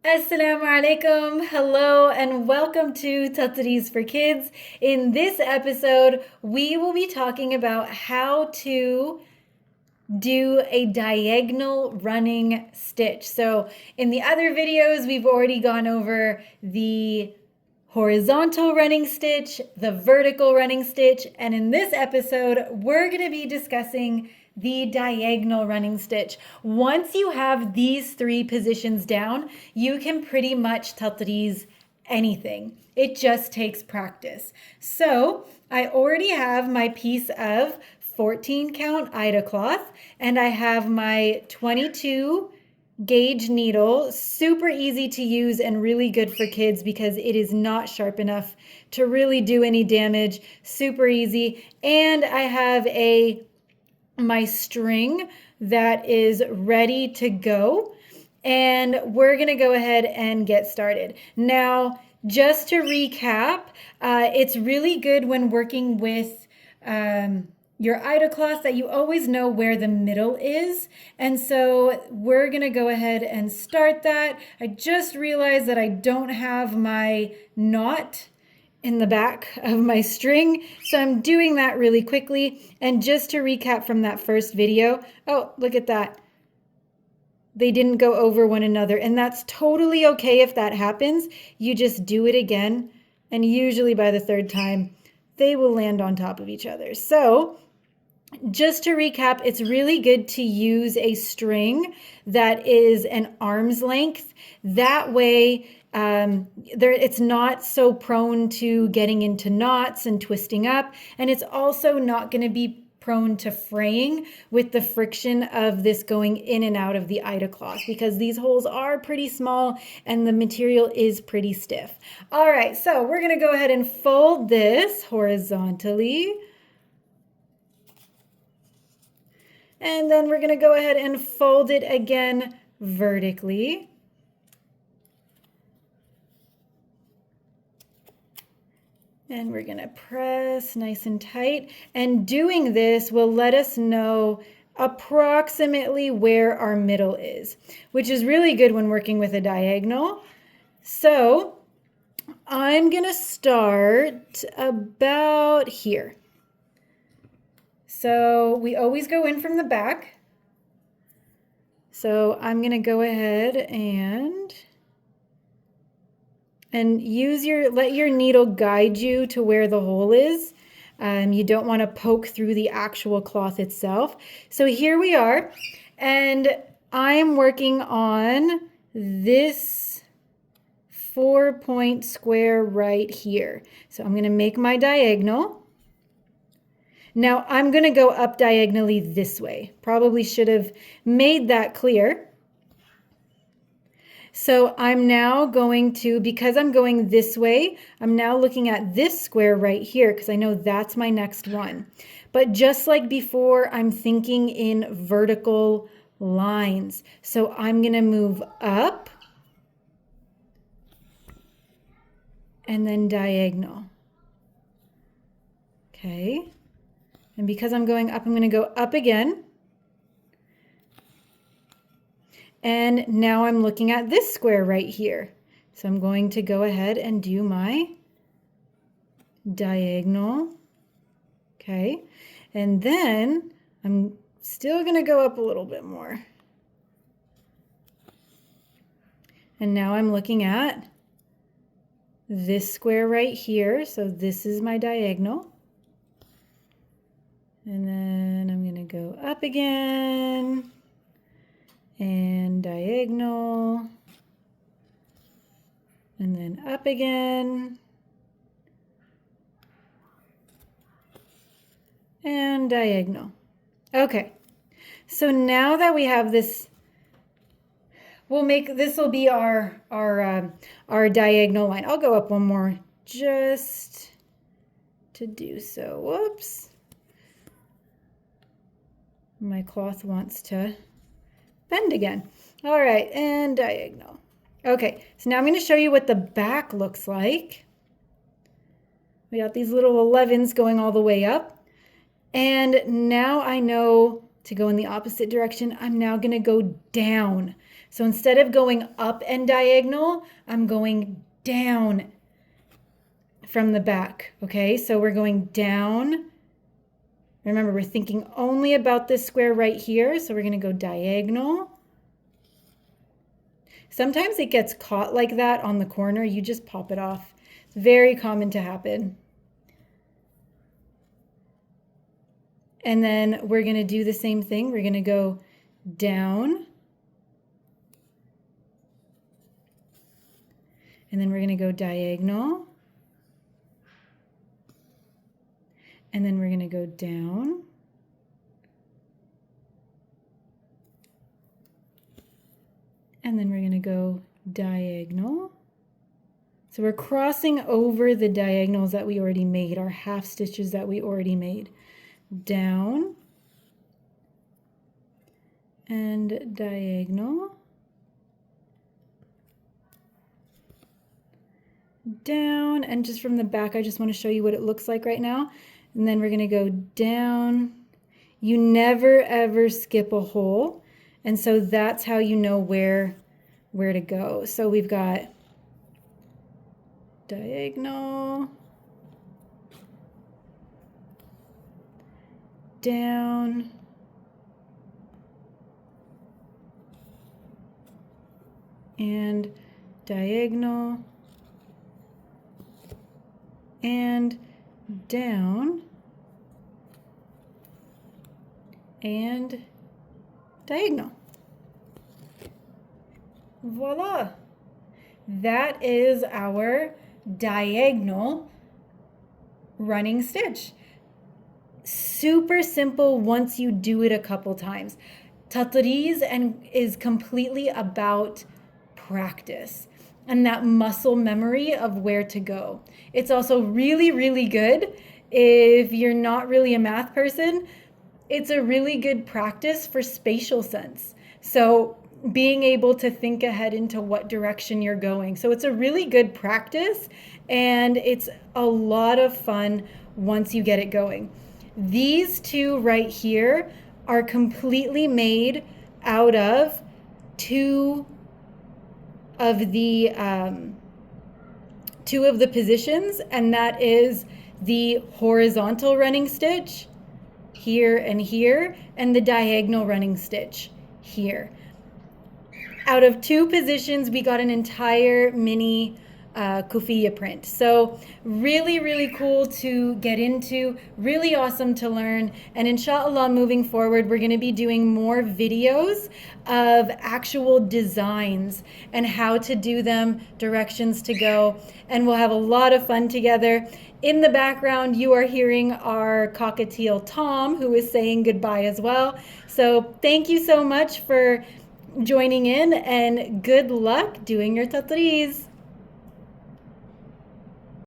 Assalamu alaikum. Hello and welcome to Tatreez for Kids. In this episode, we will be talking about how to do a diagonal running stitch. So in the other videos, we've already gone over the horizontal running stitch, the vertical running stitch, and in this episode, we're going to be discussing the diagonal running stitch. Once you have these three positions down, you can pretty much tatreez anything. It just takes practice. So I already have my piece of 14 count Ida cloth and I have my 22 gauge needle, super easy to use and really good for kids because it is not sharp enough to really do any damage, super easy. And I have my string that is ready to go, and we're gonna go ahead and get started. Now, just to recap, it's really good when working with your Ida cloth that you always know where the middle is. And so we're gonna go ahead and start that. I just realized that I don't have my knot in the back of my string, so I'm doing that really quickly. And just to recap from that first video, oh, look at that. They didn't go over one another, and that's totally okay if that happens. You just do it again, and usually by the third time, they will land on top of each other. So just to recap, it's really good to use a string that is an arm's length. That way, it's not so prone to getting into knots and twisting up, and it's also not going to be prone to fraying with the friction of this going in and out of the Ida cloth because these holes are pretty small and the material is pretty stiff. All right, so we're going to go ahead and fold this horizontally. And then we're going to go ahead and fold it again vertically. And we're going to press nice and tight. And doing this will let us know approximately where our middle is, which is really good when working with a diagonal. So I'm going to start about here. So we always go in from the back. So I'm going to go ahead and let your needle guide you to where the hole is. You don't want to poke through the actual cloth itself. So here we are, and I'm working on this 4-point square right here. So I'm going to make my diagonal. Now I'm going to go up diagonally this way. Probably should have made that clear. So I'm now going to, because I'm going this way, I'm now looking at this square right here because I know that's my next one. But just like before, I'm thinking in vertical lines. So I'm going to move up and then diagonal. Okay. And because I'm going up, I'm going to go up again. And now I'm looking at this square right here. So I'm going to go ahead and do my diagonal. Okay. And then I'm still going to go up a little bit more. And now I'm looking at this square right here. So this is my diagonal. And then I'm going to go up again and diagonal, and then up again, and diagonal. Okay, so now that we have this, this will be our diagonal line. I'll go up one more just to do so. Whoops. My cloth wants to bend again. All right, and diagonal. Okay, so now I'm going to show you what the back looks like. We got these little 11s going all the way up. And now I know to go in the opposite direction. I'm now going to go down. So instead of going up and diagonal, I'm going down from the back, okay? So we're going down. Remember, we're thinking only about this square right here, so we're gonna go diagonal. Sometimes it gets caught like that on the corner. You just pop it off. It's very common to happen. And then we're gonna do the same thing. We're gonna go down. And then we're gonna go diagonal. And then we're gonna go down. And then we're gonna go diagonal. So we're crossing over the diagonals that we already made, our half stitches that we already made. Down and diagonal. Down, and just from the back, I just want to show you what it looks like right now. And then we're going to go down. You never ever skip a hole. And so that's how you know where to go. So we've got diagonal, down, and diagonal, and down, and diagonal. Voila! That is our diagonal running stitch. Super simple once you do it a couple times. Tatreez is completely about practice and that muscle memory of where to go. It's also really, really good if you're not really a math person. It's a really good practice for spatial sense. So being able to think ahead into what direction you're going. So it's a really good practice and it's a lot of fun once you get it going. These two right here are completely made out of two of the positions, and that is the horizontal running stitch here and here, and the diagonal running stitch here. Out of two positions, we got an entire mini kufiya print. So really, really cool to get into, really awesome to learn. And inshallah, moving forward, we're going to be doing more videos of actual designs and how to do them, directions to go, and we'll have a lot of fun together. In the background, you are hearing our cockatiel Tom, who is saying goodbye as well. So thank you so much for joining in, and good luck doing your Tatreez.